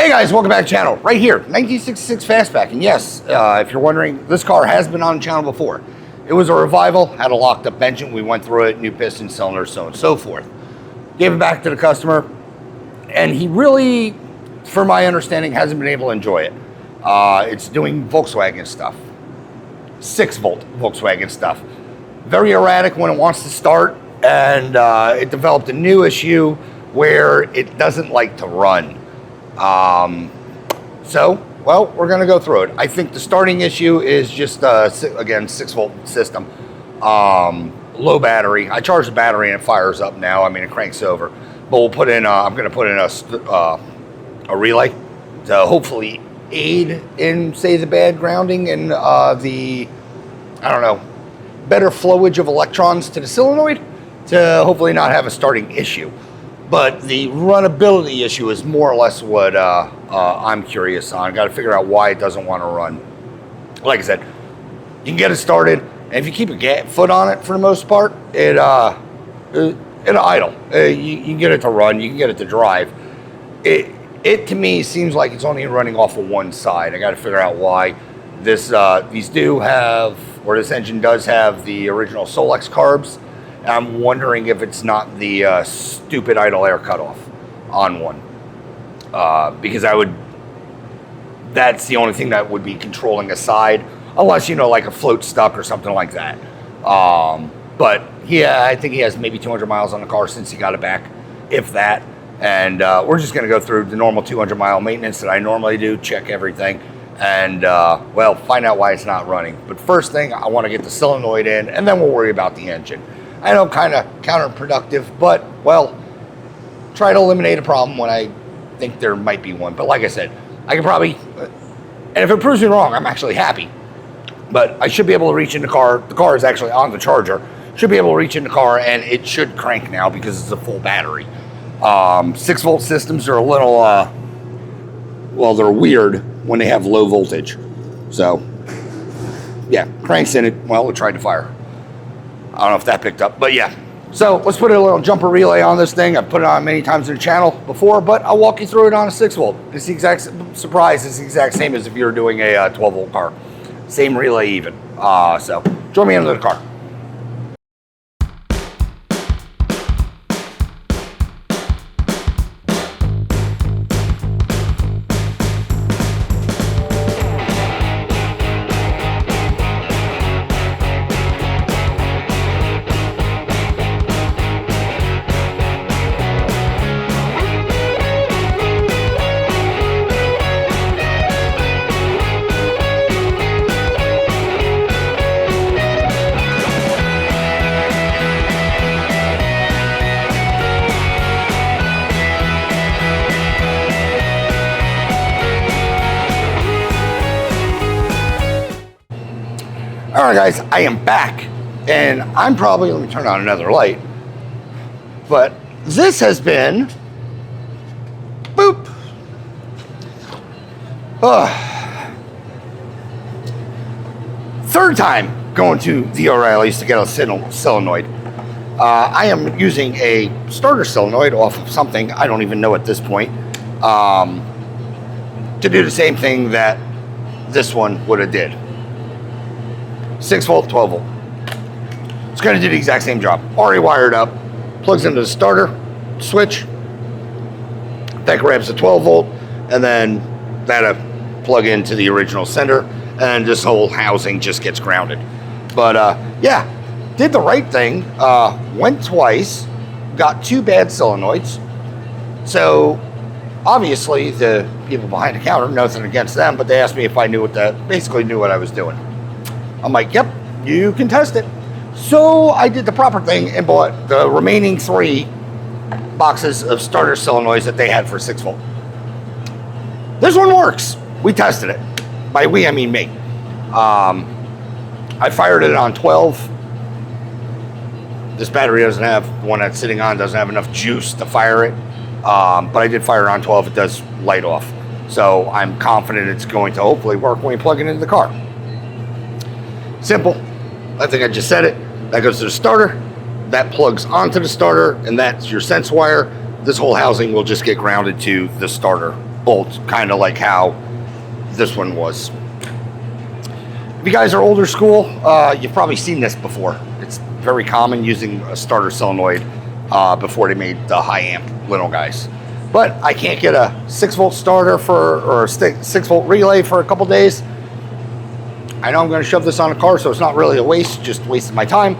Hey guys, welcome back to the channel. Right here, 1966 Fastback. And yes, if you're wondering, this car has been on the channel before. It was a revival, had a locked up engine. We went through it, new piston cylinder, so on and so forth. Gave it back to the customer, and he really, from my understanding, hasn't been able to enjoy it. It's doing Volkswagen stuff. 6-volt Volkswagen stuff. Very erratic when it wants to start, and it developed a new issue where it doesn't like to run. Well, we're going to go through it. I think the starting issue is just, again, 6-volt system. Low battery. I charge the battery and it fires up now. I mean, it cranks over. But we'll put in, I'm going to put in a relay to hopefully aid in, say, the bad grounding and the, I don't know, better flowage of electrons to the solenoid to hopefully not have a starting issue. But the runnability issue is more or less what I'm curious on. Got to figure out why it doesn't want to run. Like I said, you can get it started, and if you keep a foot on it for the most part, it'll idle. You can get it to run, you can get it to drive. It to me seems like it's only running off of one side. I got to figure out why. This engine does have the original Solex carbs. I'm wondering if it's not the stupid idle air cutoff on one, because that's the only thing that would be controlling a side, unless, you know, like a float stuck or something like that. But yeah, I think he has maybe 200 miles on the car since he got it back, if that. And we're just going to go through the normal 200-mile maintenance that I normally do, check everything, and well, find out why it's not running. But first thing, I want to get the solenoid in, and then we'll worry about the engine. I know, kind of counterproductive, but, well, try to eliminate a problem when I think there might be one. But like I said, I can probably, and if it proves me wrong, I'm actually happy. But I should be able to reach in the car. The car is actually on the charger. Should be able to reach in the car, and it should crank now because it's a full battery. 6-volt systems are a little, well, they're weird when they have low voltage. So, yeah, cranks in it. Well, it tried to fire. I don't know if that picked up, but yeah. So let's put a little jumper relay on this thing. I've put it on many times in the channel before, but I'll walk you through it on a 6-volt. It's the exact surprise. It's the exact same as if you were doing a 12-volt car. Same relay even. So join me into the car. All right, guys, I am back, and I'm probably, let me turn on another light, but this has been, boop, third time going to the O'Reilly's to get a solenoid. I am using a starter solenoid off of something, I don't even know at this point, to do the same thing that this one would have did. 6-volt, 12-volt. It's going to do the exact same job. Already wired up. Plugs into the starter switch. That grabs the 12-volt, and then that'll plug into the original sender, and this whole housing just gets grounded. But yeah, did the right thing. Went twice. Got 2 bad solenoids. So obviously the people behind the counter, nothing against them, but they asked me if I basically knew what I was doing. I'm like, yep, you can test it. So I did the proper thing and bought the remaining 3 boxes of starter solenoids that they had for 6-volt. This one works. We tested it. By we, I mean me. I fired it on 12. This battery doesn't have, the one that's sitting on doesn't have enough juice to fire it. But I did fire it on 12. It does light off. So I'm confident it's going to hopefully work when you plug it into the car. Simple. I think I just said it. That goes to the starter. That plugs onto the starter, and that's your sense wire. This whole housing will just get grounded to the starter bolt, kind of like how this one was. If you guys are older school, you've probably seen this before. It's very common using a starter solenoid before they made the high amp little guys. But I can't get a 6-volt starter or a 6-volt relay for a couple days. I know I'm going to shove this on a car, so it's not really a waste, just wasting my time.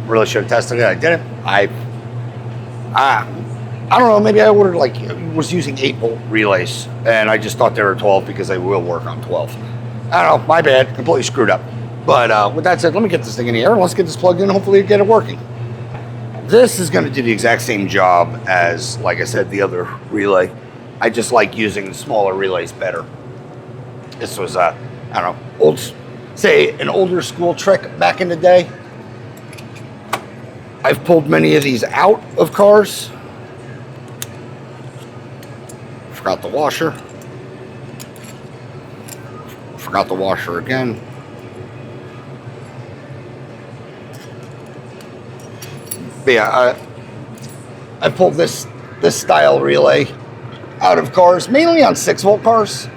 Really should have tested it. I didn't. I don't know. Maybe I ordered was using 8-volt relays, and I just thought they were 12 because they will work on 12. I don't know. My bad. Completely screwed up. But with that said, let me get this thing in the air. Let's get this plugged in. Hopefully, get it working. This is going to do the exact same job as, like I said, the other relay. I just like using the smaller relays better. This was I don't know, an older school trick back in the day. I've pulled many of these out of cars. Forgot the washer. Forgot the washer again. But yeah, I pulled this style relay out of cars, mainly on 6-volt cars.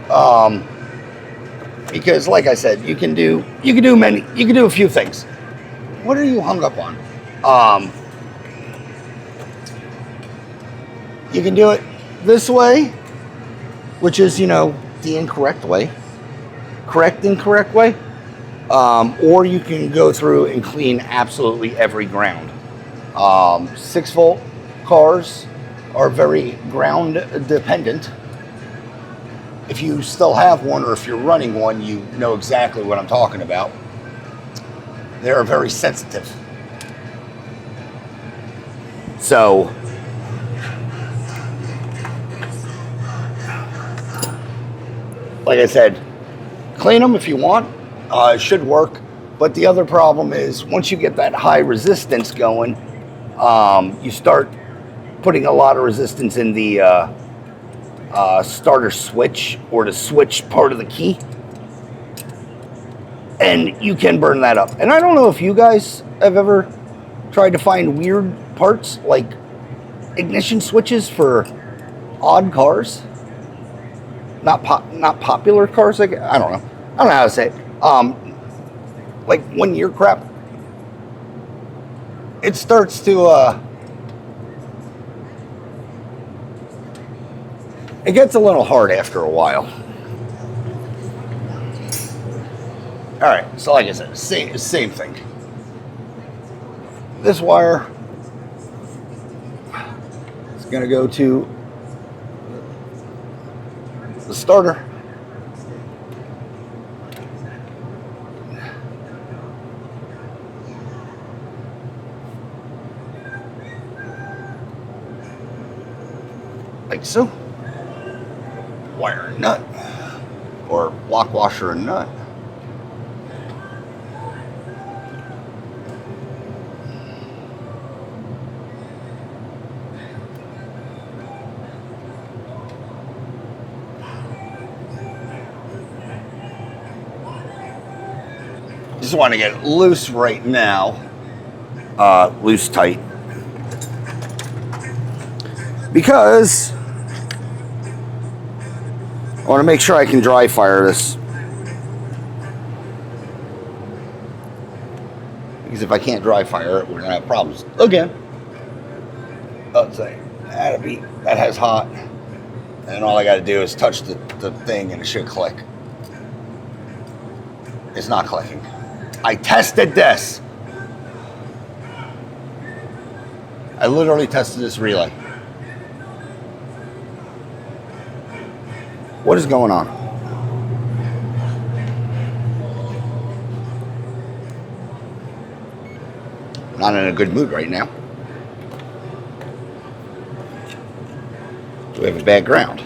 Because, like I said, you can do a few things. What are you hung up on? You can do it this way, which is, the incorrect way, incorrect way. Or you can go through and clean absolutely every ground. 6-volt cars are very ground dependent. If you still have one, or if you're running one, you know exactly what I'm talking about. They are very sensitive. So, like I said, clean them if you want. It should work. But the other problem is, once you get that high resistance going, you start putting a lot of resistance in the starter switch, or the switch part of the key, and you can burn that up. And I don't know if you guys have ever tried to find weird parts like ignition switches for odd cars, not popular cars. I don't know how to say it. Like 1 year crap, it starts to it gets a little hard after a while. All right, so like I said, same thing. This wire is going to go to the starter. Like so. Wire and nut, or block washer and nut. Just want to get it loose right now, loose tight, because I want to make sure I can dry fire this. Because if I can't dry fire it, we're going to have problems again. Let's say that has hot. And all I got to do is touch the thing and it should click. It's not clicking. I tested this. I literally tested this relay. What is going on? I'm not in a good mood right now. Do we have a bad ground?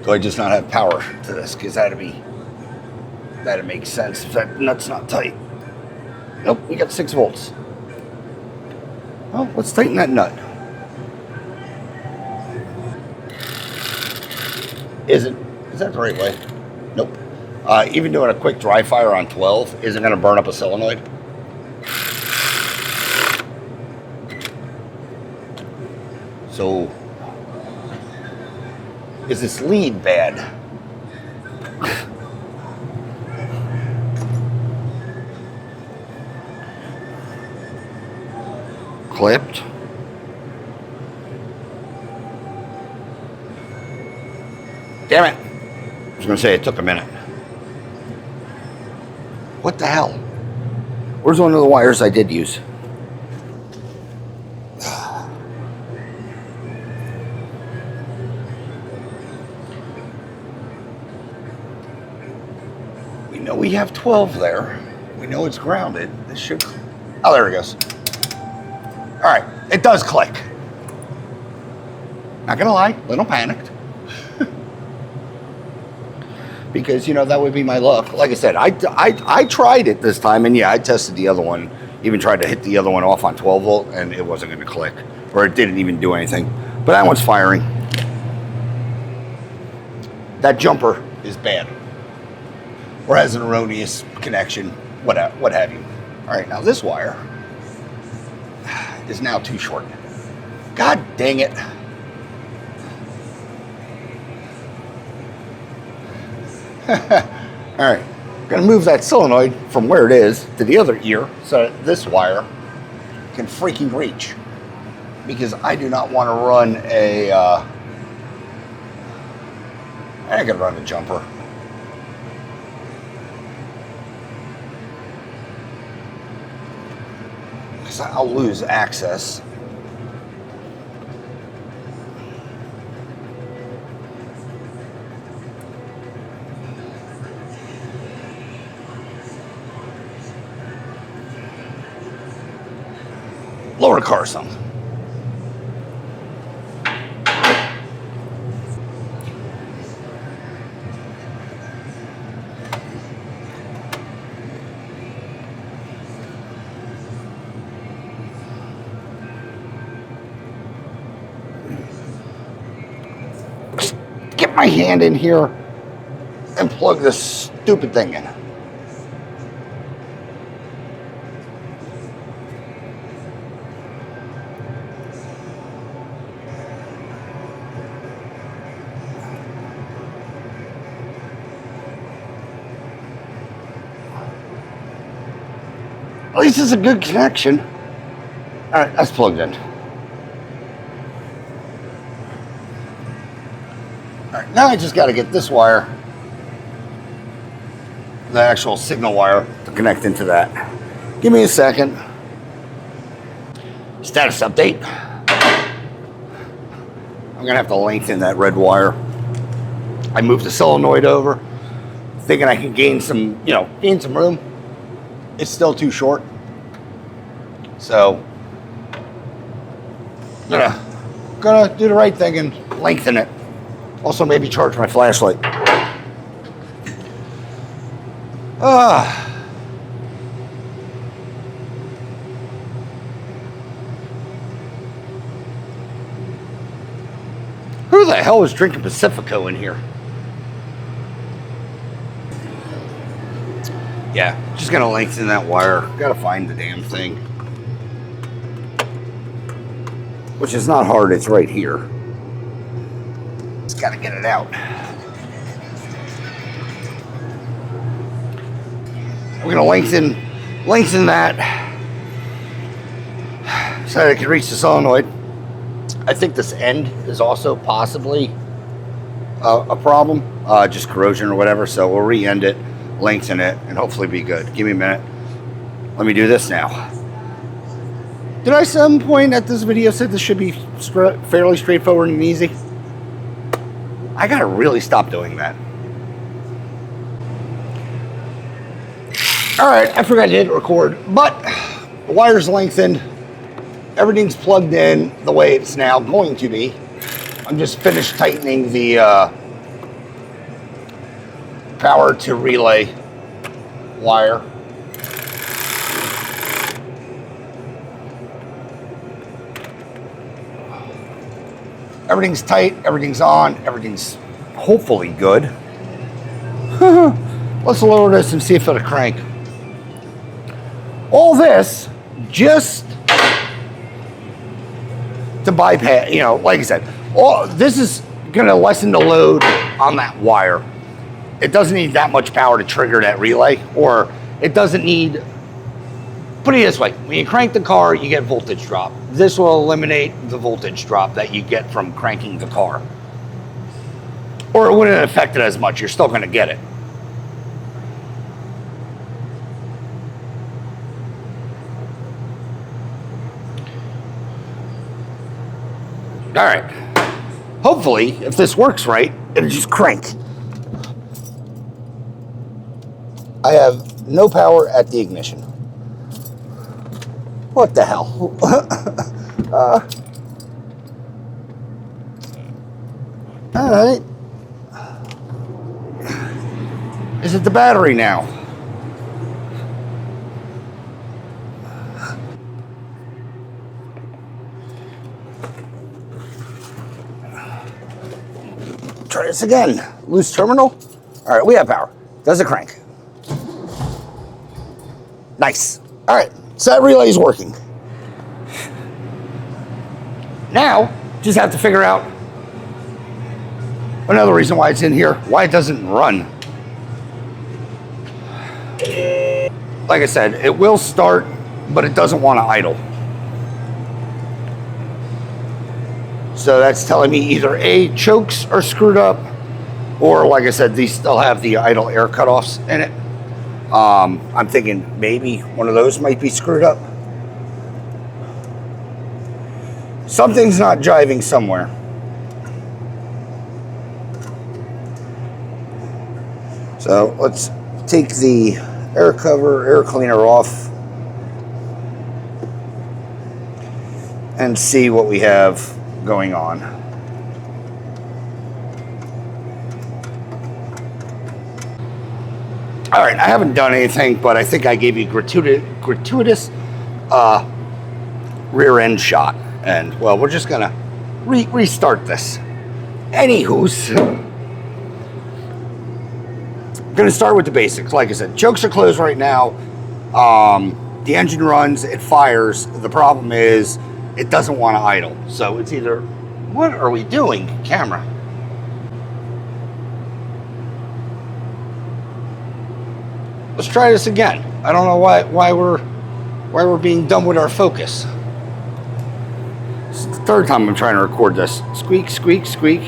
Do I just not have power to this? Because that'd make sense if that nut's not tight. Nope, we got 6 volts. Well, let's tighten that nut. Is that the right way? Nope. Even doing a quick dry fire on 12 isn't going to burn up a solenoid. So Is this lead bad? Clipped. Damn it. I was going to say it took a minute. What the hell? Where's one of the wires I did use? We know we have 12 there. We know it's grounded. This should... Oh, there it goes. All right. It does click. Not going to lie. A little panicked. Because, you know, that would be my luck. Like I said, I tried it this time, and yeah, I tested the other one. Even tried to hit the other one off on 12 volt, and it wasn't going to click. Or it didn't even do anything. But that one's firing. That jumper is bad. Or has an erroneous connection, what have you. All right, now this wire is now too short. God dang it. All right, I'm gonna move that solenoid from where it is to the other ear so that this wire can freaking reach, because I do not want to run I could run a jumper. Because I'll lose access. Lower the car some. Get my hand in here and plug this stupid thing in. At least it's a good connection. All right, that's plugged in. All right, now I just got to get this wire, the actual signal wire, to connect into that. Give me a second. Status update. I'm gonna have to lengthen that red wire. I moved the solenoid over, thinking I can gain some, gain some room. It's still too short. So, gonna do the right thing and lengthen it. Also, maybe charge my flashlight. Who the hell is drinking Pacifico in here? Yeah, just gonna lengthen that wire. Gotta find the damn thing. Which is not hard, it's right here. Just gotta get it out. We're gonna lengthen that so that it can reach the solenoid. I think this end is also possibly a problem, just corrosion or whatever. So we'll re-end it, lengthen it, and hopefully be good. Give me a minute. Let me do this now. Did I at some point at this video say this should be fairly straightforward and easy? I gotta really stop doing that. All right, I forgot to hit record, but the wire's lengthened. Everything's plugged in the way it's now going to be. I'm just finished tightening the power to relay wire. Everything's tight, everything's on, everything's hopefully good. Let's lower this and see if it'll crank. All this just to bypass, like I said, all this is going to lessen the load on that wire. It doesn't need that much power to trigger that relay, or it doesn't need, put it this way, when you crank the car, you get voltage drop. This will eliminate the voltage drop that you get from cranking the car. Or it wouldn't affect it as much, you're still going to get it. All right, hopefully, if this works right, it'll just crank. I have no power at the ignition. What the hell? All right. Is it the battery now? Try this again. Loose terminal. All right, we have power. Does it crank? Nice. All right, so that relay is working. Now, just have to figure out another reason why it's in here, why it doesn't run. Like I said, it will start, but it doesn't want to idle. So that's telling me either A, chokes are screwed up, or like I said, these still have the idle air cutoffs in it. I'm thinking maybe one of those might be screwed up. Something's not jiving somewhere. So let's take the air cover, air cleaner off and see what we have going on. All right, I haven't done anything, but I think I gave you gratuitous rear end shot. And well, we're just gonna restart this. Anywho's, I'm gonna start with the basics. Like I said, chokes are closed right now. The engine runs, it fires. The problem is it doesn't want to idle. So it's either, what are we doing, camera? Let's try this again. I don't know why we're being dumb with our focus. It's the third time I'm trying to record this. Squeak, squeak, squeak.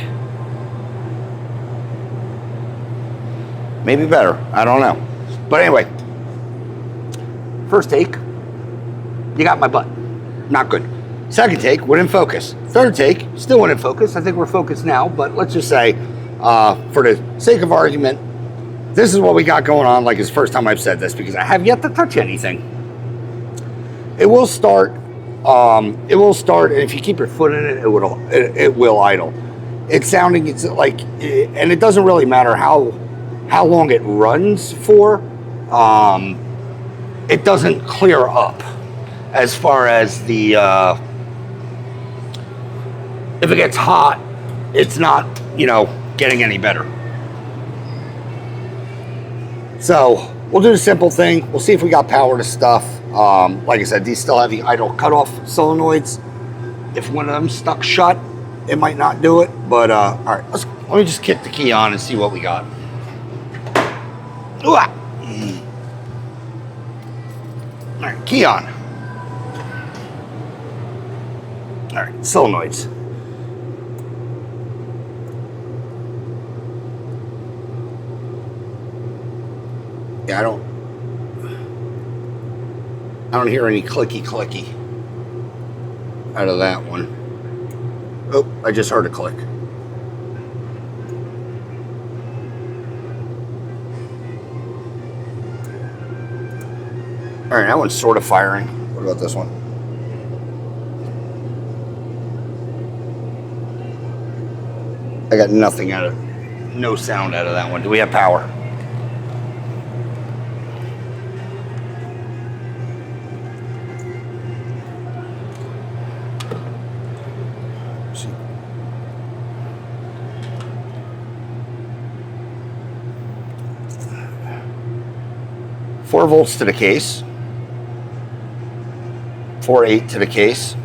Maybe better. I don't know. But anyway, first take, you got my butt. Not good. Second take, went in focus. Third take, still went in focus. I think we're focused now, but let's just say, for the sake of argument, this is what we got going on. Like it's the first time I've said this because I have yet to touch anything. It will start. And if you keep your foot in it, it will idle. It's sounding. It's like, and it doesn't really matter how long it runs for. It doesn't clear up as far as the. If it gets hot, it's not getting any better. So we'll do the simple thing. We'll see if we got power to stuff. Like I said, these still have the idle cutoff solenoids. If one of them stuck shut, it might not do it. But all right, let me just kick the key on and see what we got. Ooh, all right, key on. All right, solenoids. Yeah, I don't hear any clicky out of that one. Oh, I just heard a click. All right, that one's sort of firing. What about this one? I got nothing out of, no sound out of that one. Do we have power? See. 4 volts to the case. 4.8 to the case.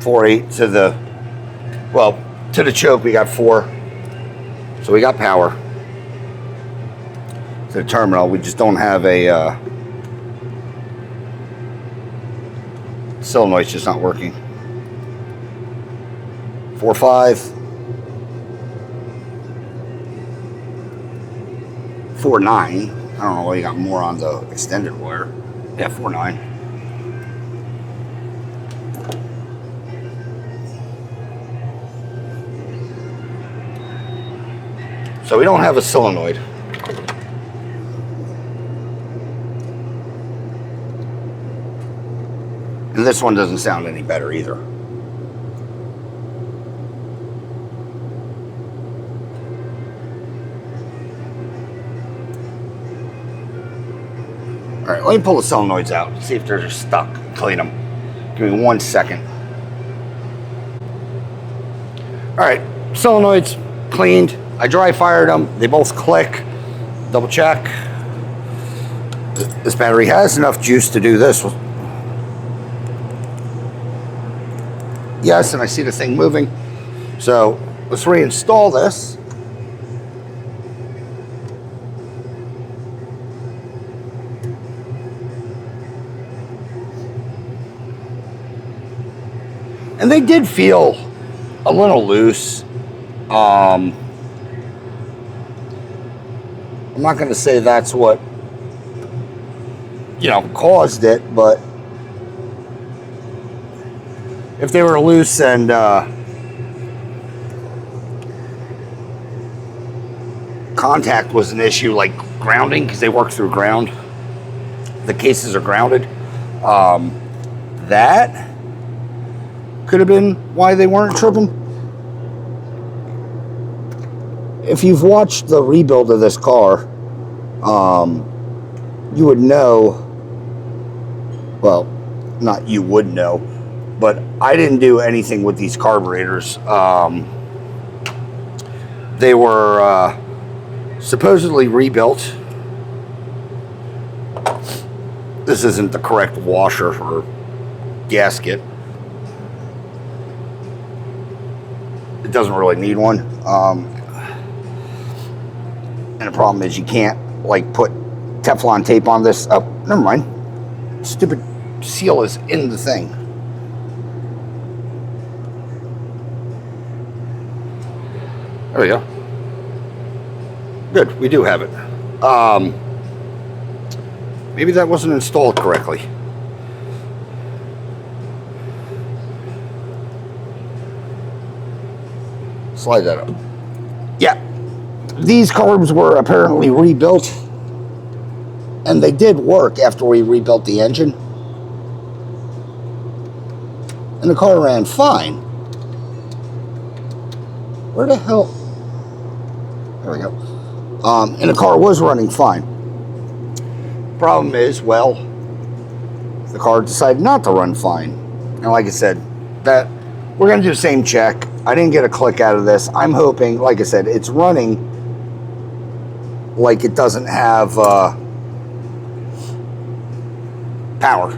4/8 to the, well, to the choke we got 4. So we got power. To the terminal, we just don't have a solenoid's just not working. 4/5, 4/9. I don't know why you got more on the extended wire. Yeah, 4/9. So we don't have a solenoid. And this one doesn't sound any better either. All right, let me pull the solenoids out, see if they're stuck, clean them. Give me 1 second. All right, solenoids cleaned. I dry fired them. They both click. Double check. This battery has enough juice to do this. Yes, and I see the thing moving. So let's reinstall this. And they did feel a little loose. I'm not going to say that's what, caused it, but if they were loose and contact was an issue, like grounding, because they work through ground, the cases are grounded, that could have been why they weren't tripping. If you've watched the rebuild of this car, you would know, well, not you would know, but I didn't do anything with these carburetors. They were supposedly rebuilt. This isn't the correct washer or gasket. It doesn't really need one. And the problem is you can't put Teflon tape on this. Oh, never mind. Stupid seal is in the thing. There we go. Good, we do have it. Maybe that wasn't installed correctly. Slide that up. Yeah. These carbs were apparently rebuilt, and they did work after we rebuilt the engine, and the car ran fine. Where the hell? There we go. And the car was running fine. Problem is, well, the car decided not to run fine. And like I said, that we're going to do the same check. I didn't get a click out of this. I'm hoping, like I said, it's running like it doesn't have power.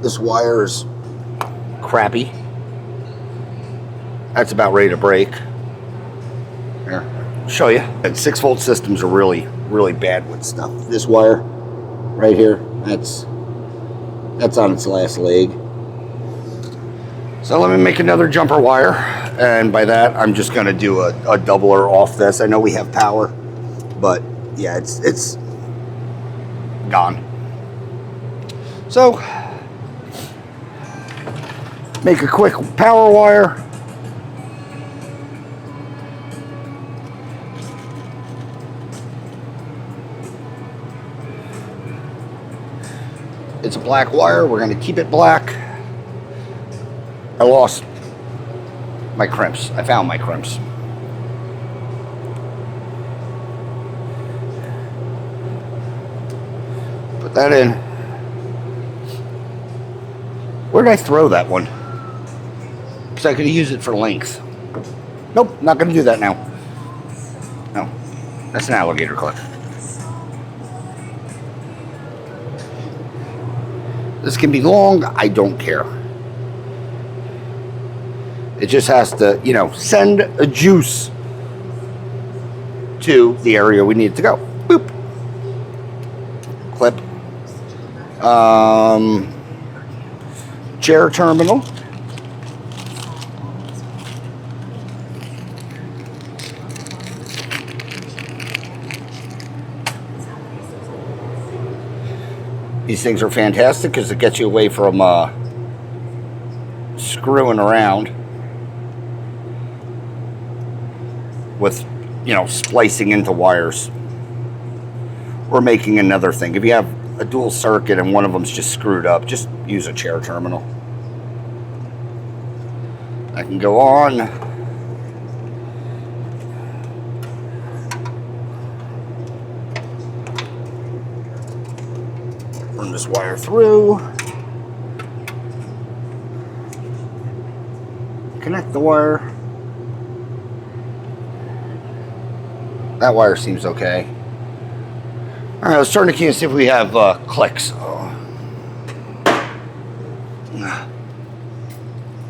This wire is crappy. That's about ready to break. Here, I'll show you. And 6-volt systems are really, really bad with stuff. This wire right here, that's on its last leg. So let me make another jumper wire, and by that I'm just going to do a doubler off this. I know we have power, but yeah, it's gone. So make a quick power wire. It's a black wire. We're going to keep it black. I lost my crimps. I found my crimps. Put that in. Where did I throw that one? Because I could use it for length. Nope, not going to do that now. No, that's an alligator clip. This can be long, I don't care. It just has to, you know, send a juice to the area we need it to go. Boop. Clip. Chair terminal. These things are fantastic because it gets you away from screwing around with, you know, splicing into wires or making another thing. If you have a dual circuit and one of them's just screwed up, just use a chair terminal. I can go on. Run this wire through. Connect the wire. That wire seems okay. All right, let's turn the key and see if we have clicks.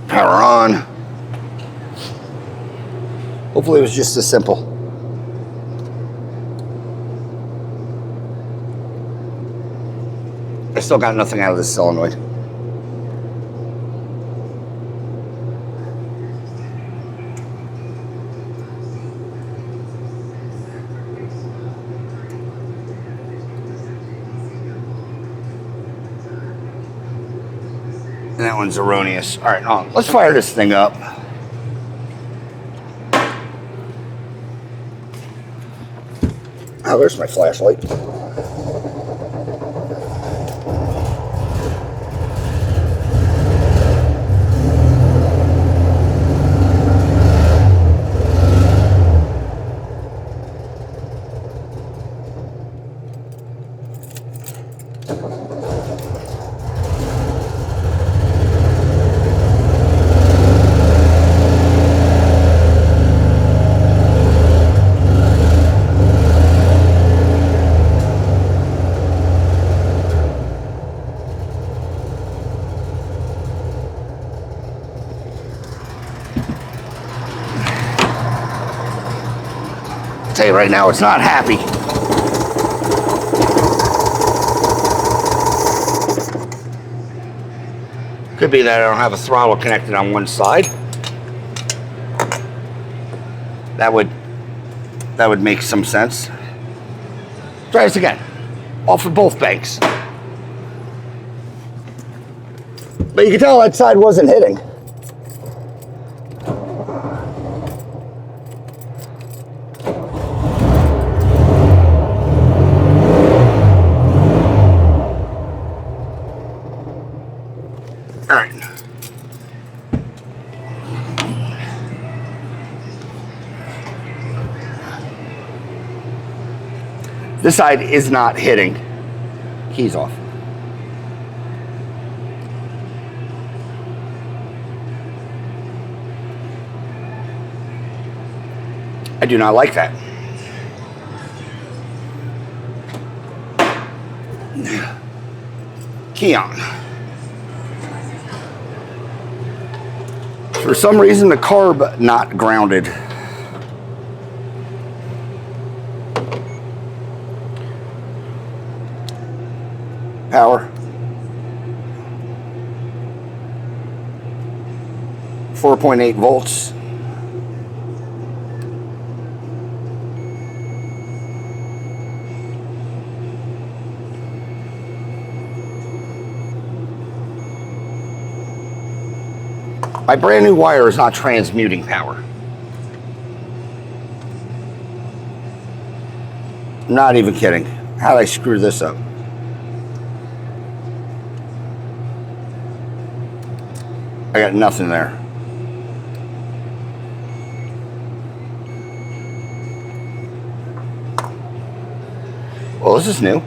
Power on. Hopefully it was just as simple. I still got nothing out of this solenoid. And that one's erroneous. All right, let's fire this thing up. Oh, there's my flashlight. Tell you right now, it's not happy. Could be that I don't have a throttle connected on one side. That would make some sense. Try this again. Off of both banks. But you can tell that side wasn't hitting. All right. This side is not hitting. Keys off. I do not like that. Key on. For some reason, the carb not grounded. Power. 4.8 volts. My brand new wire is not transmuting power. I'm not even kidding. How did I screw this up? I got nothing there. Well, this is new.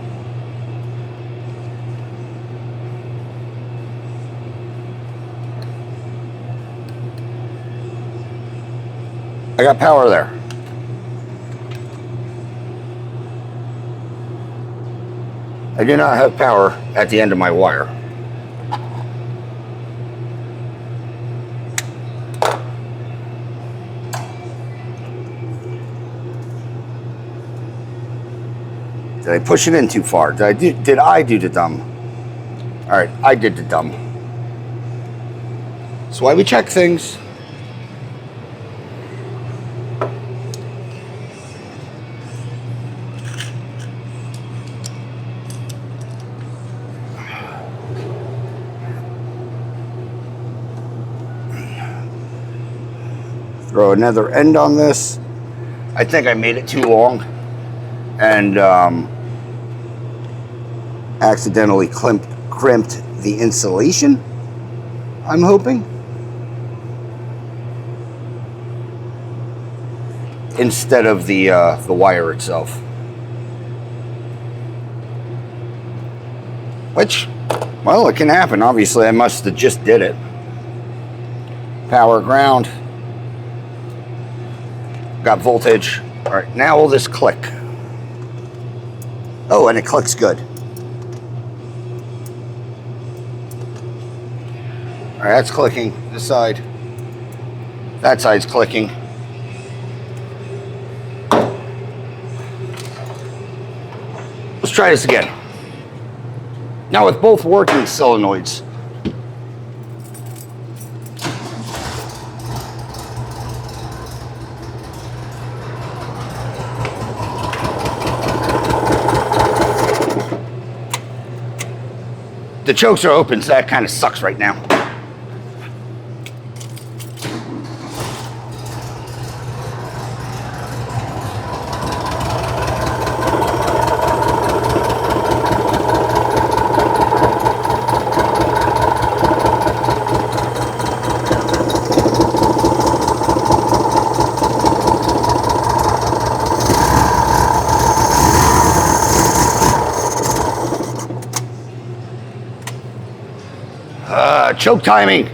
I got power there. I do not have power at the end of my wire. Did I push it in too far? Did I do the dumb? All right, I did the dumb. That's why we check things. Throw another end on this. I think I made it too long and accidentally crimped the insulation, I'm hoping, instead of the wire itself. Which, well, it can happen. Obviously, I must have just did it. Power ground. Got voltage. All right, now will this click? Oh, and it clicks good. All right, that's clicking. This side. That side's clicking. Let's try this again. Now with both working solenoids. The chokes are open, so that kind of sucks right now. Choke timing.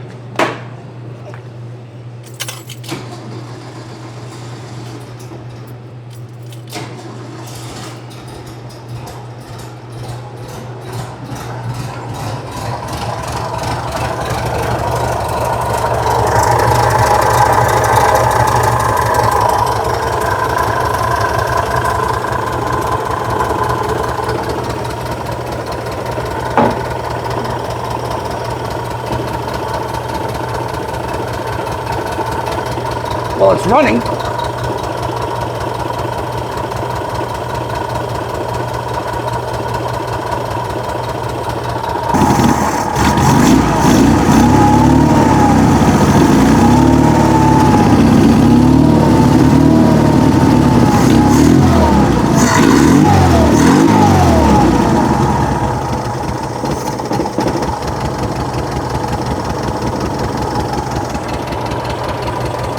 Well, it's running.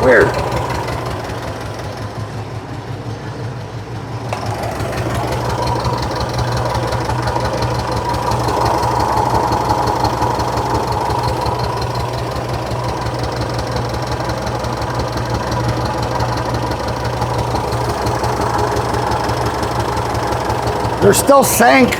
Weird. They're still synced.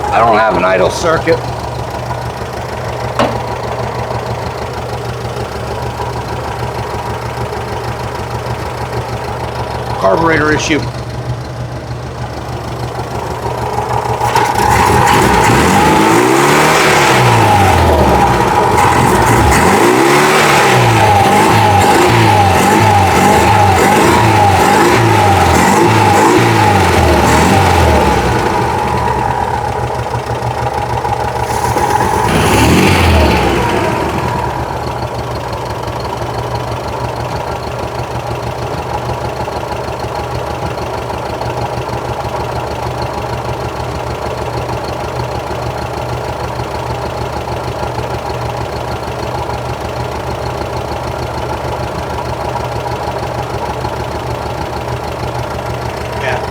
I don't have an idle circuit. Carburetor issue.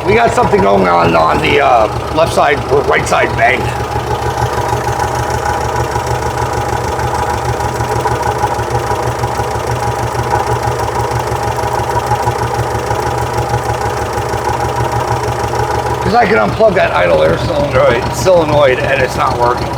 We got something going on the left side or right side bank. Because I can unplug that idle air solenoid and it's not working.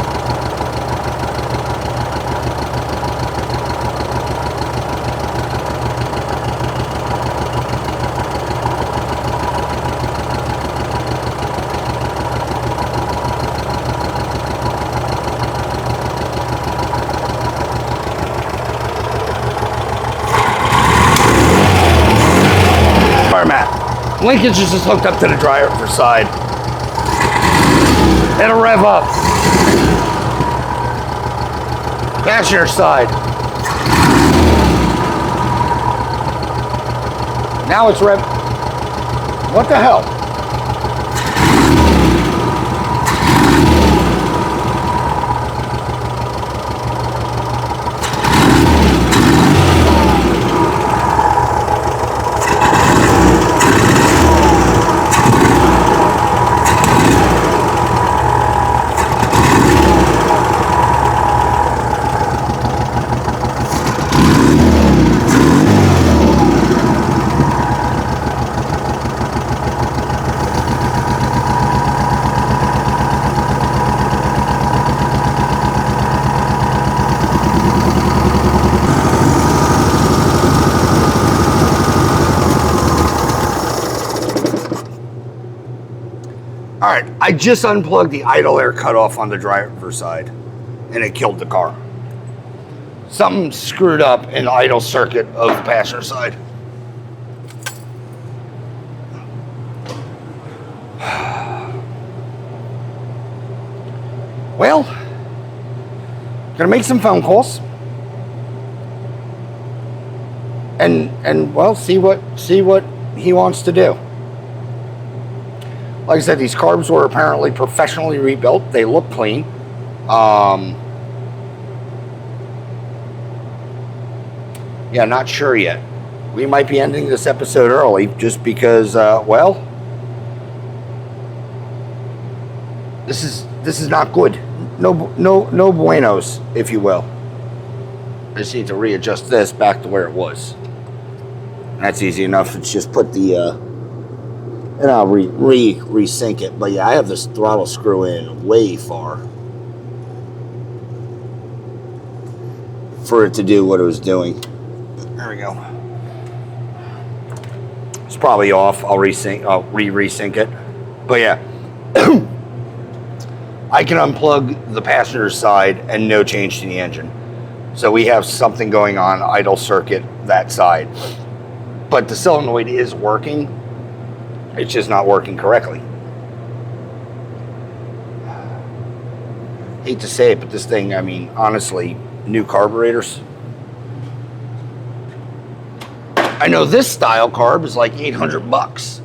Linkage is just hooked up to the driver's side. It'll rev up. Passenger side. Now it's rev. What the hell? Alright, I just unplugged the idle air cutoff on the driver's side and it killed the car. Something screwed up in the idle circuit of the passenger side. Well, gonna make some phone calls and well, see what he wants to do. Like I said, these carbs were apparently professionally rebuilt. They look clean. Yeah, not sure yet. We might be ending this episode early just because, well, this is not good. No buenos, if you will. I just need to readjust this back to where it was. That's easy enough. It's just put the and I'll re-sync it. But yeah, I have this throttle screw in way far for it to do what it was doing. There we go. It's probably off. I'll re-sync it. But yeah, I can unplug the passenger side and no change to the engine. So we have something going on idle circuit that side. But the solenoid is working. It's just not working correctly. Hate to say it, but this thing, I mean, honestly, new carburetors. I know this style carb is like $800.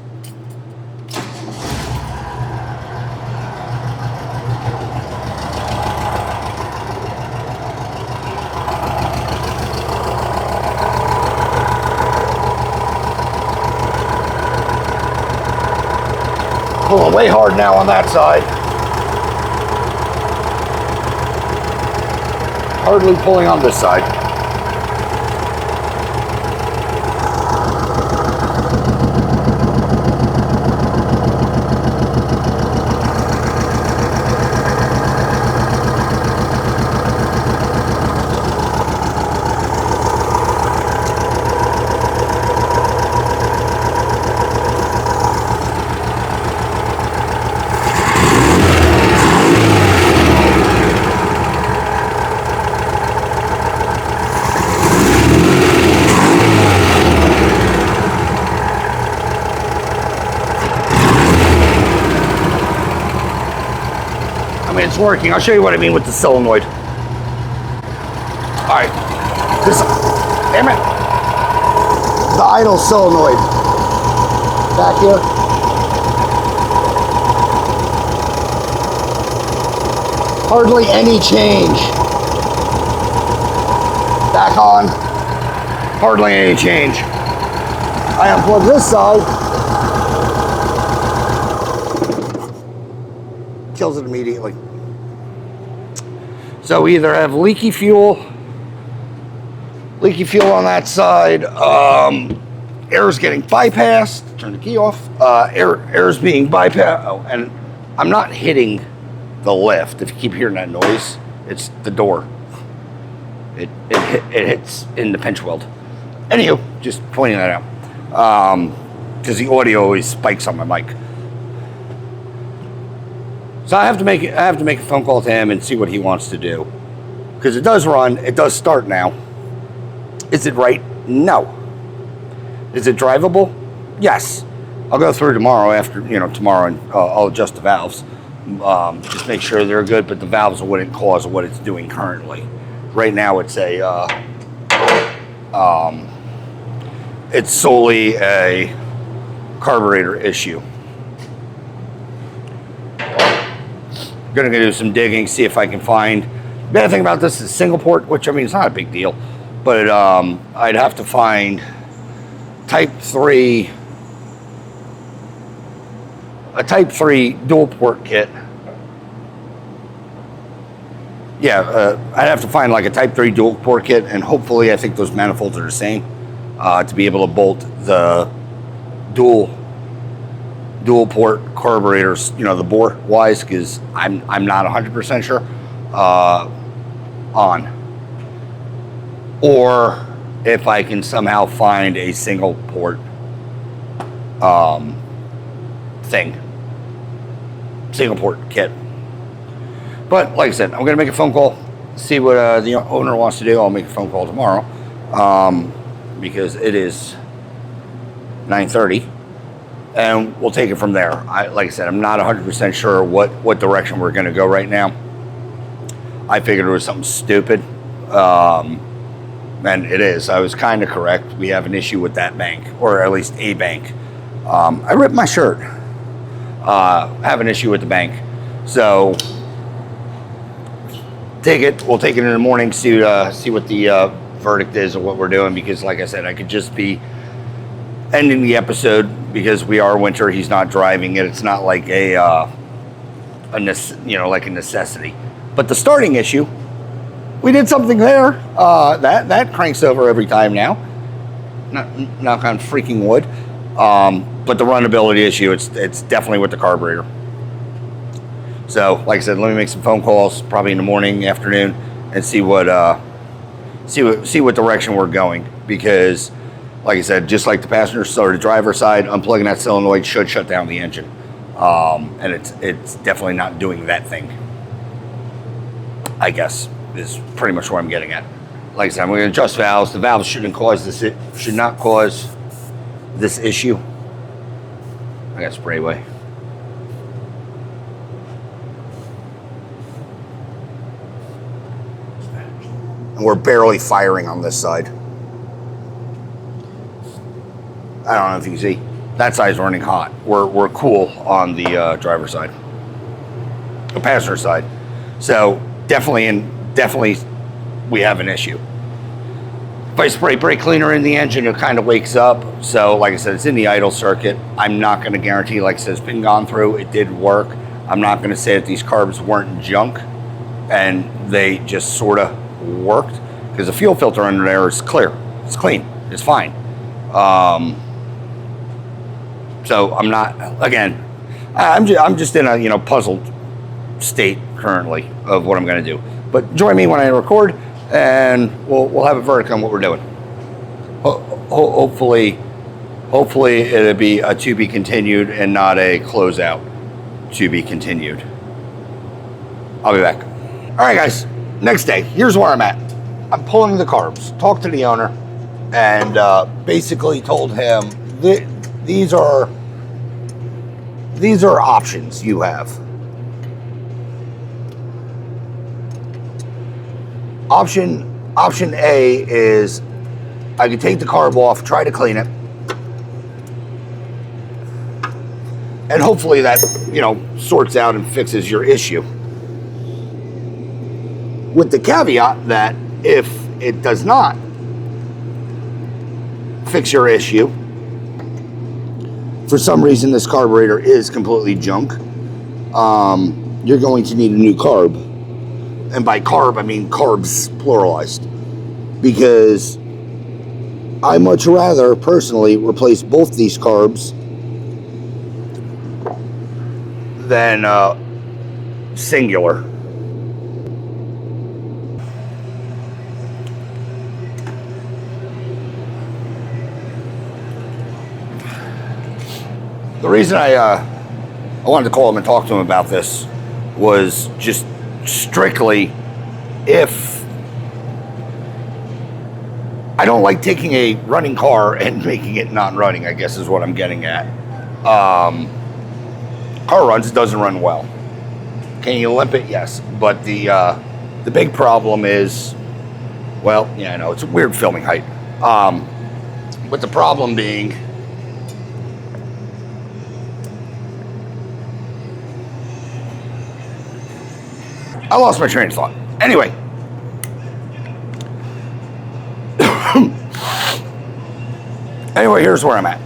Pulling way hard now on that side. Hardly pulling on this side. It's working. I'll show you what I mean with the solenoid. Alright. Damn it. The idle solenoid. Back here. Hardly any change. Back on. Hardly any change. I unplug this side. kills it immediately. So we either have leaky fuel on that side, air's getting bypassed, turn the key off, air's being bypassed, and I'm not hitting the lift. If you keep hearing that noise, it's the door. It hits in the pinch weld. Anywho, just pointing that out. Because the audio always spikes on my mic. So I have to make a phone call to him and see what he wants to do. Because it does run, it does start now. Is it right? No. Is it drivable? Yes. I'll go through tomorrow and I'll adjust the valves. Just make sure they're good, but the valves wouldn't cause what it's doing currently. Right now it's it's solely a carburetor issue. Gonna go do some digging, see if I can find. The bad thing about this is single port, which I mean it's not a big deal, but I'd have to find a Type 3 dual port kit. Yeah, I'd have to find like a Type 3 dual port kit, and hopefully I think those manifolds are the same to be able to bolt the dual port carburetors, the bore wise, because I'm not 100% sure on. Or if I can somehow find a single port single port kit. But like I said, I'm going to make a phone call, see what the owner wants to do. I'll make a phone call tomorrow because it is 9:30, and we'll take it from there. Like I said, I'm not 100% sure what direction we're going to go right now. I figured it was something stupid, and it is. I was kind of correct. We have an issue with that bank, or at least a bank. I ripped my shirt. Have an issue with the bank. So we'll take it in the morning, see what the verdict is of what we're doing, because like I said, I could just be ending the episode because we are winter. He's not driving it. It's not like a necessity. But the starting issue, we did something there. That cranks over every time now. Knock on freaking wood. But the runnability issue, it's definitely with the carburetor. So, like I said, let me make some phone calls, probably in the morning, afternoon, and see what direction we're going. Because, like I said, just like the passenger or the driver's side, unplugging that solenoid should shut down the engine, and it's definitely not doing that thing. I guess is pretty much where I'm getting at. Like I said, we're going to adjust valves. The valves should not cause this issue. I got spray away. And we're barely firing on this side. I don't know if you can see. That side's running hot. We're cool on the driver's side. The passenger side. So definitely we have an issue. If I spray brake cleaner in the engine, it kind of wakes up. So like I said, it's in the idle circuit. I'm not going to guarantee, like I said, it's been gone through. It did work. I'm not going to say that these carbs weren't junk and they just sort of worked, because the fuel filter under there is clear. It's clean. It's fine. So I'm not, again, I'm just in a puzzled state currently of what I'm going to do. But join me when I record, and we'll have a verdict on what we're doing. Hopefully it'll be a to be continued and not a closeout to be continued. I'll be back. All right, guys. Next day. Here's where I'm at. I'm pulling the carbs. Talked to the owner, and basically told him these are options you have. Option A is I could take the carb off, try to clean it, and hopefully that sorts out and fixes your issue. With the caveat that if it does not fix your issue, for some reason this carburetor is completely junk, you're going to need a new carb. And by carb, I mean carbs pluralized. Because I much rather, personally, replace both these carbs than singular. The reason I wanted to call him and talk to him about this was just strictly if I don't like taking a running car and making it not running, I guess is what I'm getting at. Car runs, it doesn't run well. Can you limp it? Yes. But the big problem is, well, yeah, I know, it's a weird filming height. But the problem being, I lost my train of thought. Anyway. Anyway, here's where I'm at.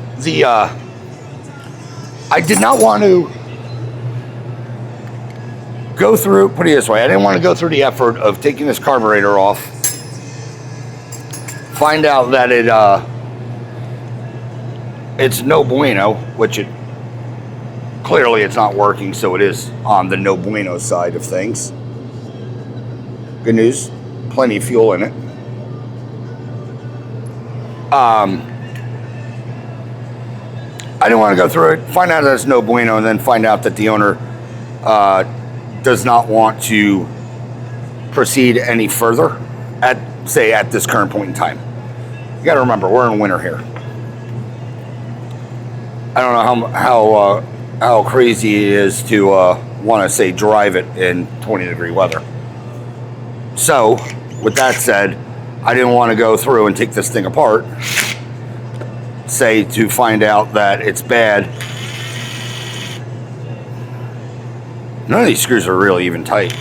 I did not want to go through, put it this way, I didn't want to go through the effort of taking this carburetor off, find out that it's no bueno, which it clearly it's not working, so it is on the no bueno side of things. Good news, plenty of fuel in it. I didn't want to go through it, find out that it's no bueno, and then find out that the owner does not want to proceed any further at this current point in time. You got to remember, we're in winter here. I don't know how crazy it is to want to drive it in 20-degree weather. So, with that said, I didn't want to go through and take this thing apart, to find out that it's bad. None of these screws are really even tight.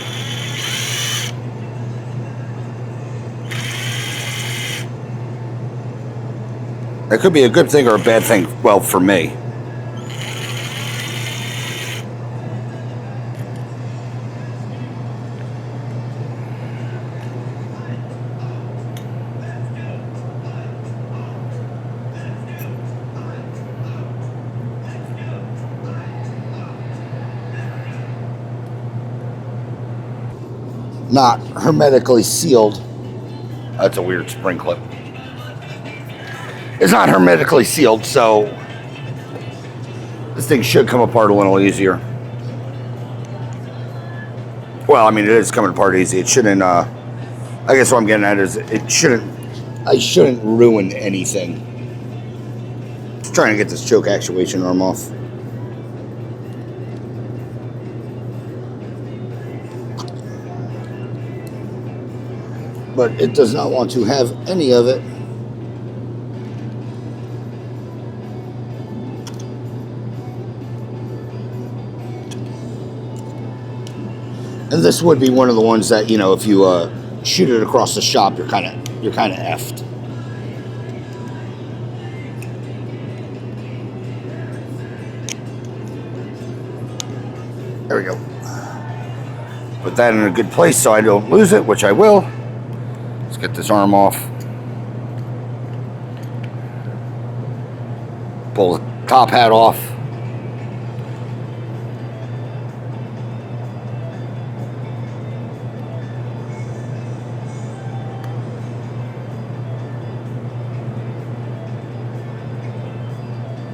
That could be a good thing or a bad thing, well, for me. Not hermetically sealed. That's a weird spring clip. It's not hermetically sealed, so this thing should come apart a little easier. Well, I mean, it is coming apart easy. It shouldn't, I guess what I'm getting at is I shouldn't ruin anything. Just trying to get this choke actuation arm off. But it does not want to have any of it. And this would be one of the ones that, you know, if you shoot it across the shop, you're kind of effed. There we go. Put that in a good place so I don't lose it, which I will. Let's get this arm off. Pull the top hat off.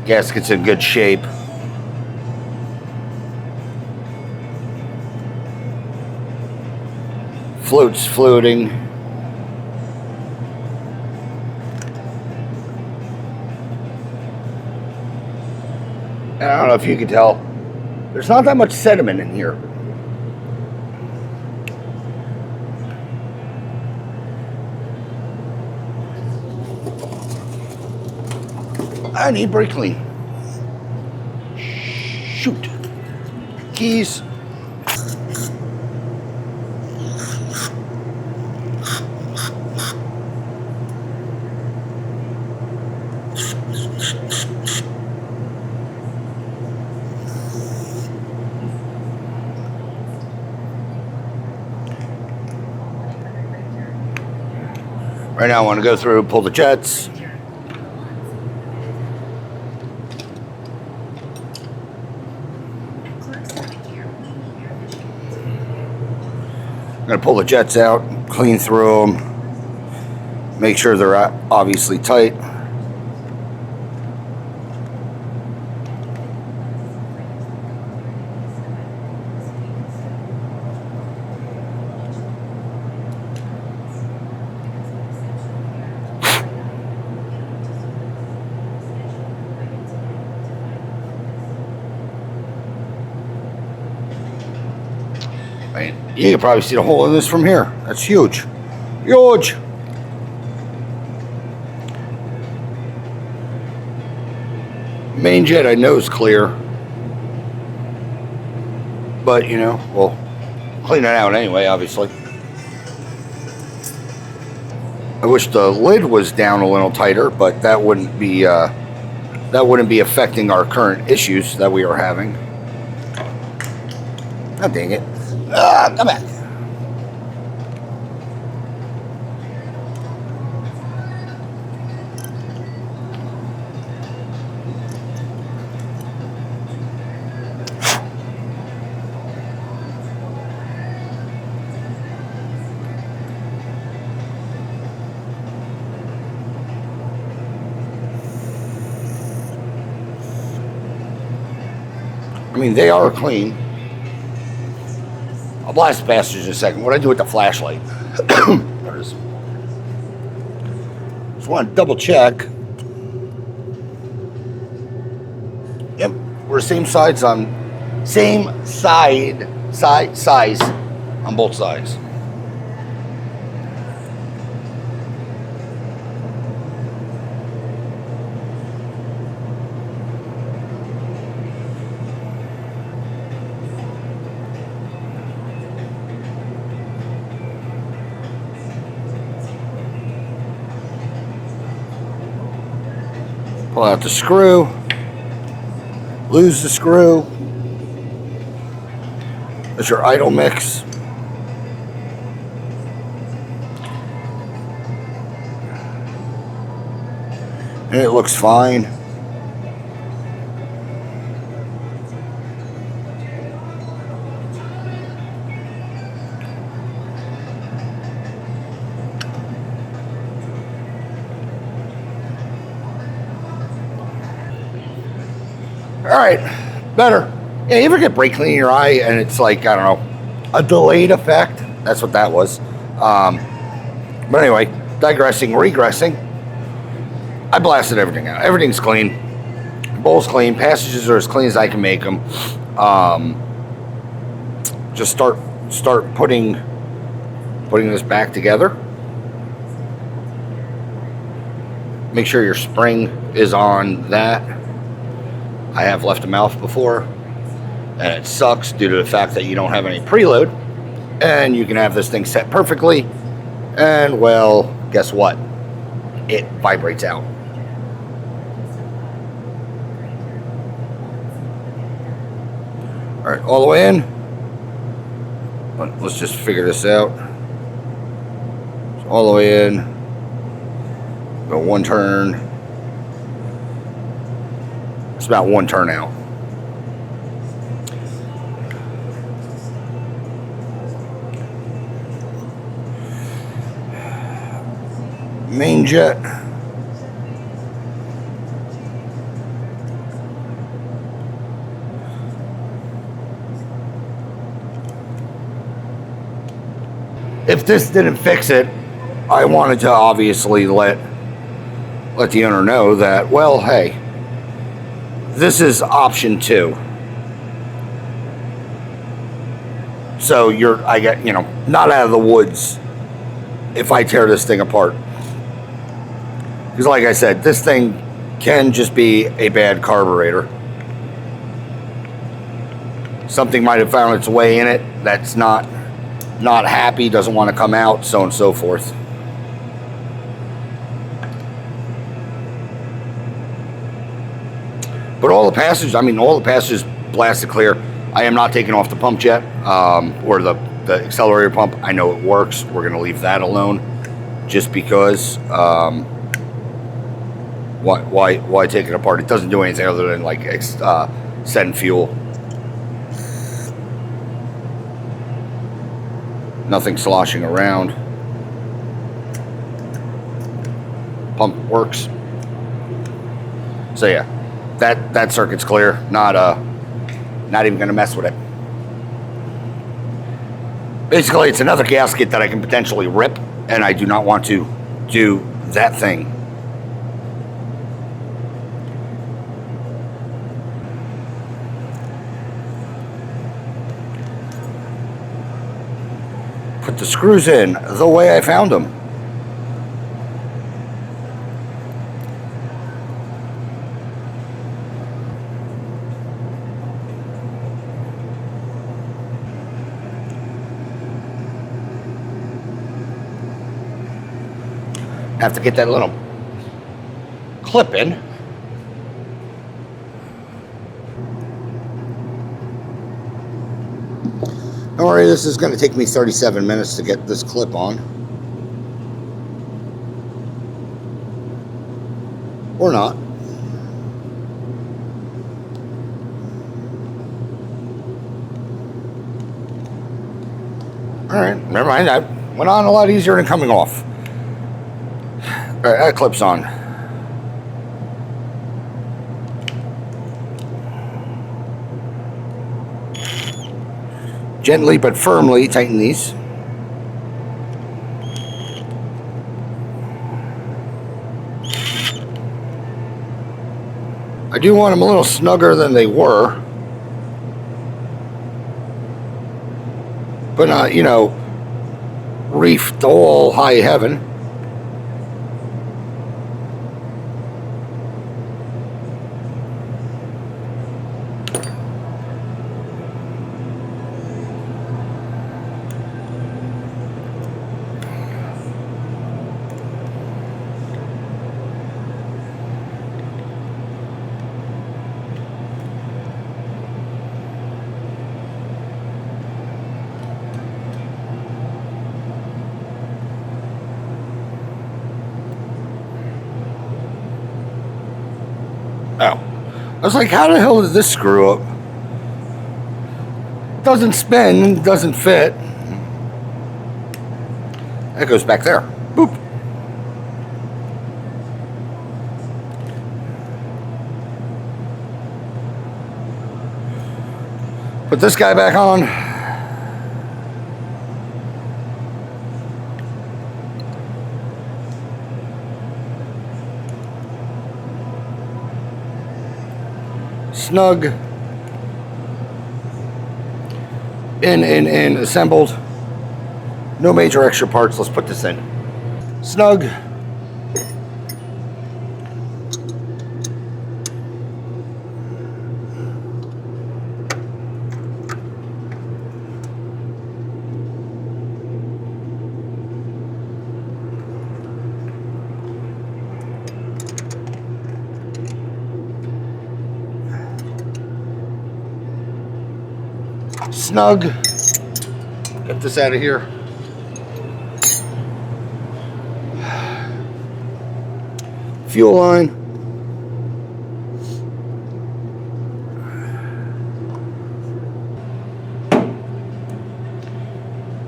Gasket's in good shape. Float's floating. And I don't know if you can tell, there's not that much sediment in here. I need brake clean. Shoot. Keys. Right now I want to go through, pull the jets. I'm going to pull the jets out, clean through them, make sure they're obviously tight. You can probably see the hole in this from here. That's huge. Huge. Main jet I know is clear. But, you know, we'll clean it out anyway, obviously. I wish the lid was down a little tighter, but that wouldn't be affecting our current issues that we are having. Oh, dang it. Come back. I mean, they are clean. I'll blast the bastards in a second. What do I do with the flashlight? There it is. Just want to double check. Yep, we're same size on both sides. Pull out the screw, lose the screw. There's your idle mix. And it looks fine. All right, better. Yeah, you ever get brake clean in your eye and it's like, I don't know, a delayed effect? That's what that was. But anyway, regressing. I blasted everything out. Everything's clean. Bowl's clean. Passages are as clean as I can make them. Just start putting this back together. Make sure your spring is on that. I have left a mouth before, and it sucks due to the fact that you don't have any preload, and you can have this thing set perfectly, and well, guess what? It vibrates out. All right, all the way in. Let's just figure this out. So all the way in. Go one turn. It's about one turn out. Main jet. If this didn't fix it, I wanted to obviously let the owner know that, well, hey, this is option 2. So I get, not out of the woods if I tear this thing apart. Because like I said, this thing can just be a bad carburetor. Something might have found its way in it that's not happy, doesn't want to come out, so on and so forth. But all the passages blasted clear. I am not taking off the pump jet or the accelerator pump. I know it works. We're going to leave that alone. just because. Why take it apart? It doesn't do anything other than like send fuel. Nothing sloshing around. Pump works. So yeah, that circuit's clear. Not even gonna mess with it. Basically, it's another gasket that I can potentially rip, and I do not want to do that thing. Put the screws in the way I found them. Have to get that little clip in. Don't worry, this is going to take me 37 minutes to get this clip on. Or not. Alright, never mind. That went on a lot easier than coming off. Alright, that clip's on. Gently but firmly tighten these. I do want them a little snugger than they were. But not, reefed all high heaven. Oh. I was like, how the hell did this screw up? Doesn't spin, doesn't fit. That goes back there. Boop. Put this guy back on. Snug. In, assembled. No major extra parts. Let's put this in. Snug. Snug. Get this out of here. Fuel line.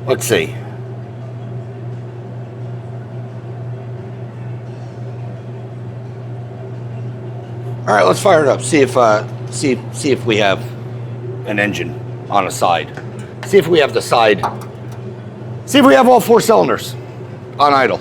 Let's see. All right, let's fire it up. See if we have an engine on a side. See if we have the side. See if we have all 4 cylinders on idle.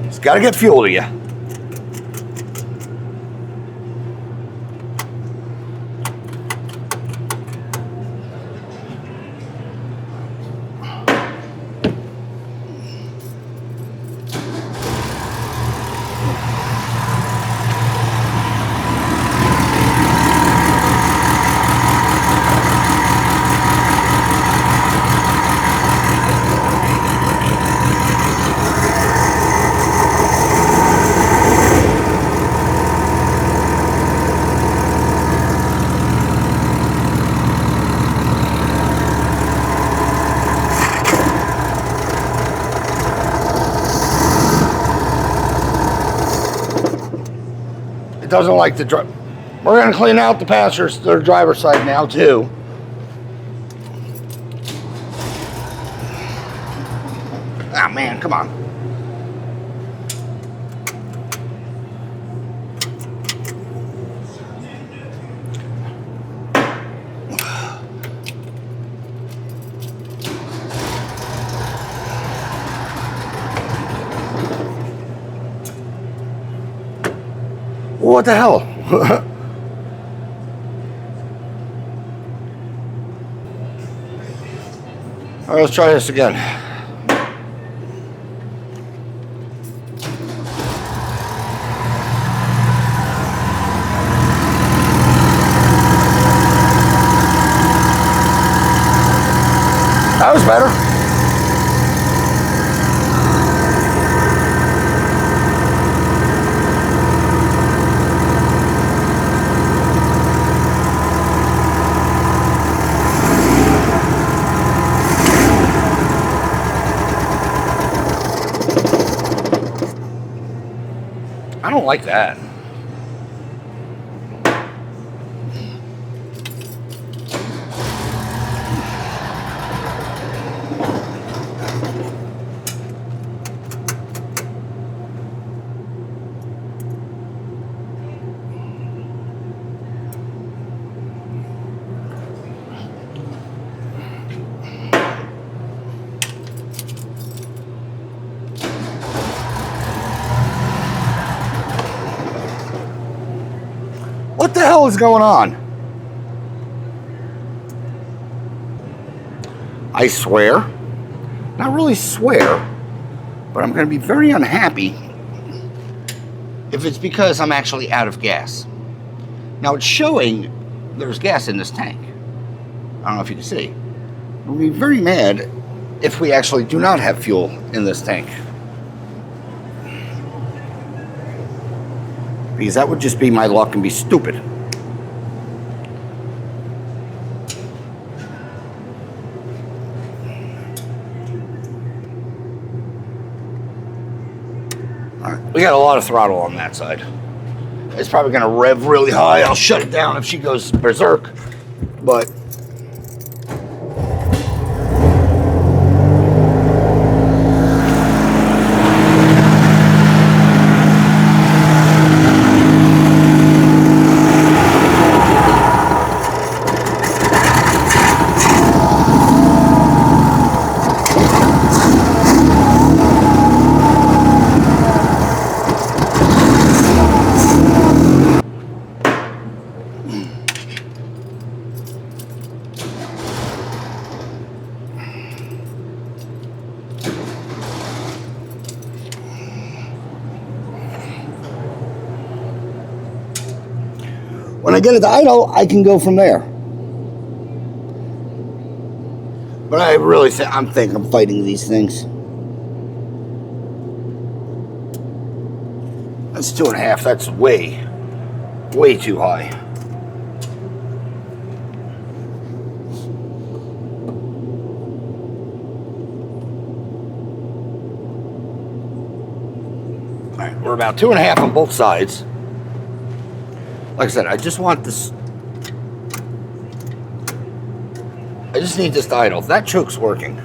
It's got to get fuel to you. It doesn't like the drive. We're going to clean out the passenger's, their driver's side now too. Ah, man, come on. What the hell? All right, let's try this again. That was better. I don't like that. What the hell is going on? I swear, not really swear, but I'm going to be very unhappy if it's because I'm actually out of gas. Now it's showing there's gas in this tank. I don't know if you can see. I'll be very mad if we actually do not have fuel in this tank. Because that would just be my luck and be stupid. Alright, we got a lot of throttle on that side. It's probably going to rev really high. I'll shut it down if she goes berserk. But when I get it to idle, I can go from there. But I really think I'm fighting these things. That's 2.5. That's way too high. All right, we're about 2.5 on both sides. Like I said, I just want this. I just need this to idle. That choke's working.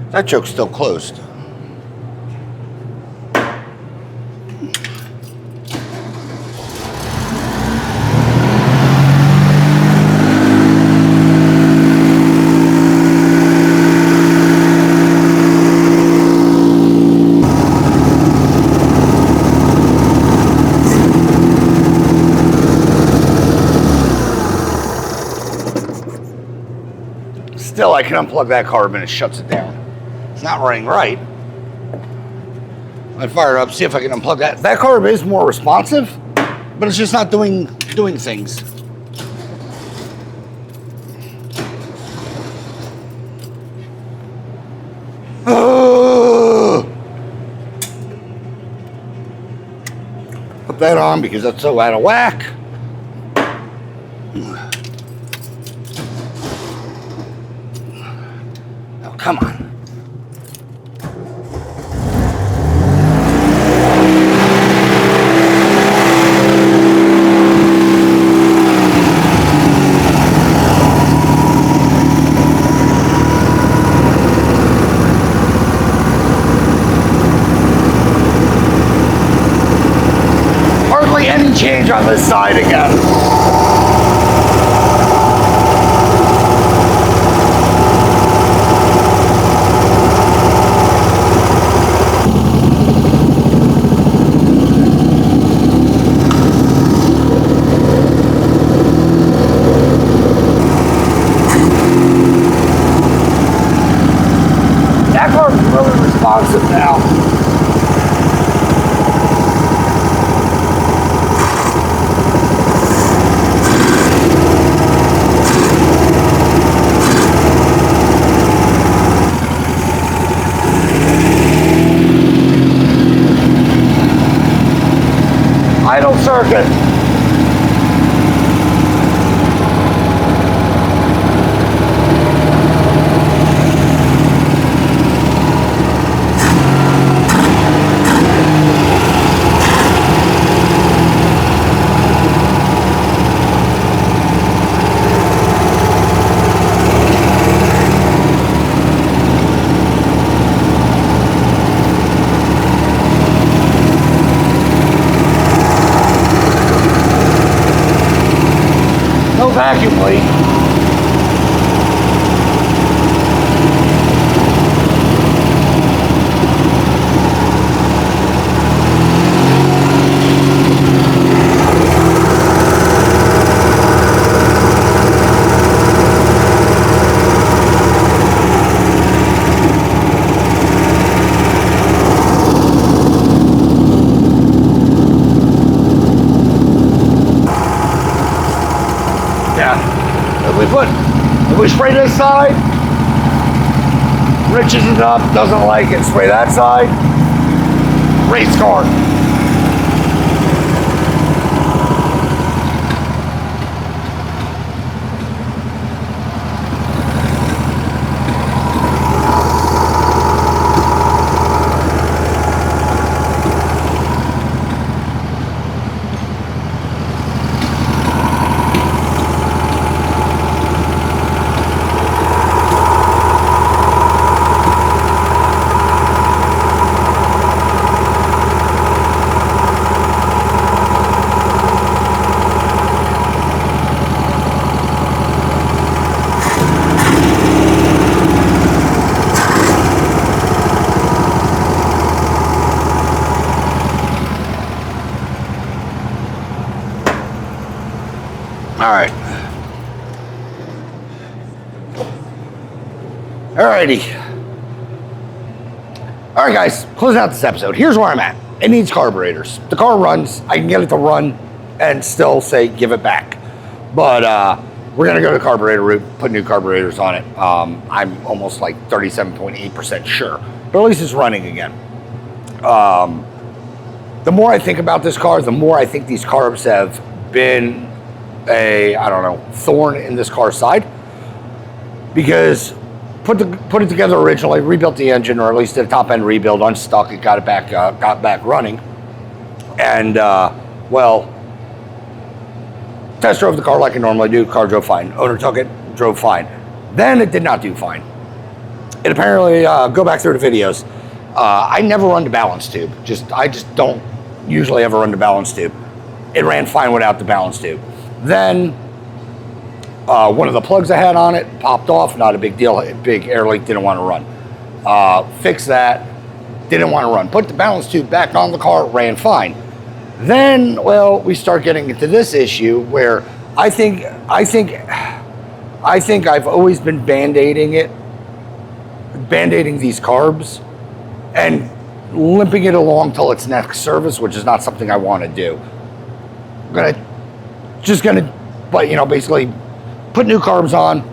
That choke's still closed. Still, I can unplug that carb and it shuts it down. It's not running right. I fire it up, see if I can unplug that. That carb is more responsive, but it's just not doing things. Put that on because that's so out of whack. Come on. change on this side again. That car's really responsive now. Idle circuit. No vacuum leak. If we spray this side, riches it up, doesn't like it, spray that side, race car. All right. Alrighty. All right, guys, closing out this episode. Here's where I'm at. It needs carburetors. The car runs. I can get it to run and still say give it back. But we're gonna go the carburetor route, put new carburetors on it. I'm almost like 37.8% sure, but at least it's running again. The more I think about this car, the more I think these carbs have been a, I don't know, thorn in this car's side, because put it together originally, rebuilt the engine, or at least did a top end rebuild, unstuck it, got back running, and well, test drove the car like I normally do. Car drove fine. Owner took it, drove fine. Then it did not do fine. It apparently, go back through the videos, I never run the balance tube. I just don't usually ever run the balance tube. It ran fine without the balance tube. Then one of the plugs I had on it popped off. Not a big deal. A big air leak. Didn't want to run. Fixed that. Didn't want to run. Put the balance tube back on the car. Ran fine. Then, well, we start getting into this issue where I think I've always been band-aiding these carbs and limping it along till its next service, which is not something I want to do. I'm gonna basically put new carbs on,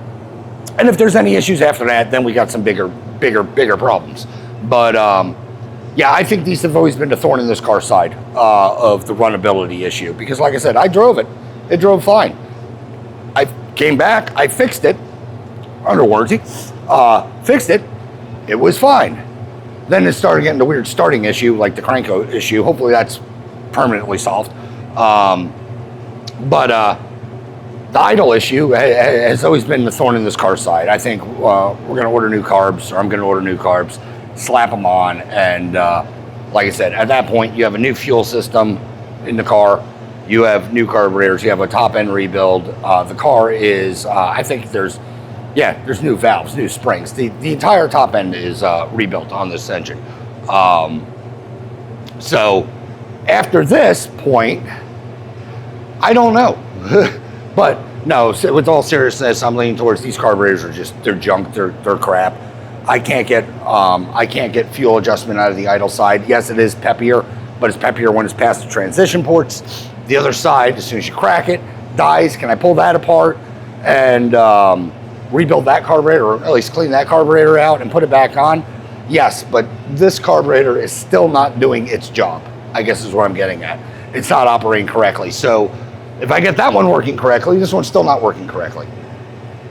and if there's any issues after that, then we got some bigger problems. But yeah, I think these have always been the thorn in this car's side of the runnability issue, because like I said, I drove it. It drove fine. I came back, I fixed it, under warranty, fixed it, it was fine. Then it started getting the weird starting issue, like the crank issue. Hopefully that's permanently solved. But the idle issue has always been the thorn in this car's side. I think we're going to order new carbs, or I'm going to order new carbs, slap them on, and like I said, at that point, you have a new fuel system in the car. You have new carburetors. You have a top end rebuild. The car is, I think there's new valves, new springs. The entire top end is rebuilt on this engine. So after this point, I don't know. But no, with all seriousness, I'm leaning towards these carburetors they're junk, they're crap. I can't get fuel adjustment out of the idle side. Yes, it is peppier, but it's peppier when it's past the transition ports. The other side, as soon as you crack it, dies. Can I pull that apart and rebuild that carburetor, or at least clean that carburetor out and put it back on? Yes, but this carburetor is still not doing its job, I guess is what I'm getting at. It's not operating correctly. So if I get that one working correctly, this one's still not working correctly.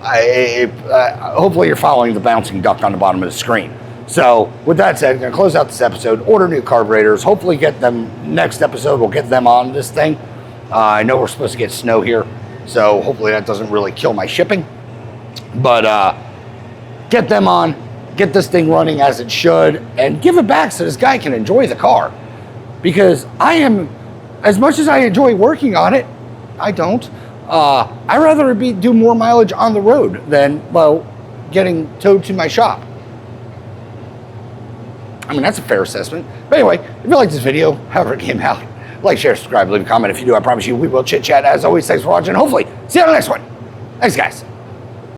Hopefully you're following the bouncing duck on the bottom of the screen. So with that said, I'm going to close out this episode, order new carburetors, hopefully get them next episode. We'll get them on this thing. I know we're supposed to get snow here, so hopefully that doesn't really kill my shipping. But get them on, get this thing running as it should, and give it back so this guy can enjoy the car. Because as much as I enjoy working on it, I don't. I'd rather do more mileage on the road than, getting towed to my shop. I mean, that's a fair assessment. But anyway, if you like this video, however it came out, like, share, subscribe, leave a comment. If you do, I promise you we will chit chat. As always, thanks for watching. Hopefully, see you on the next one. Thanks, guys.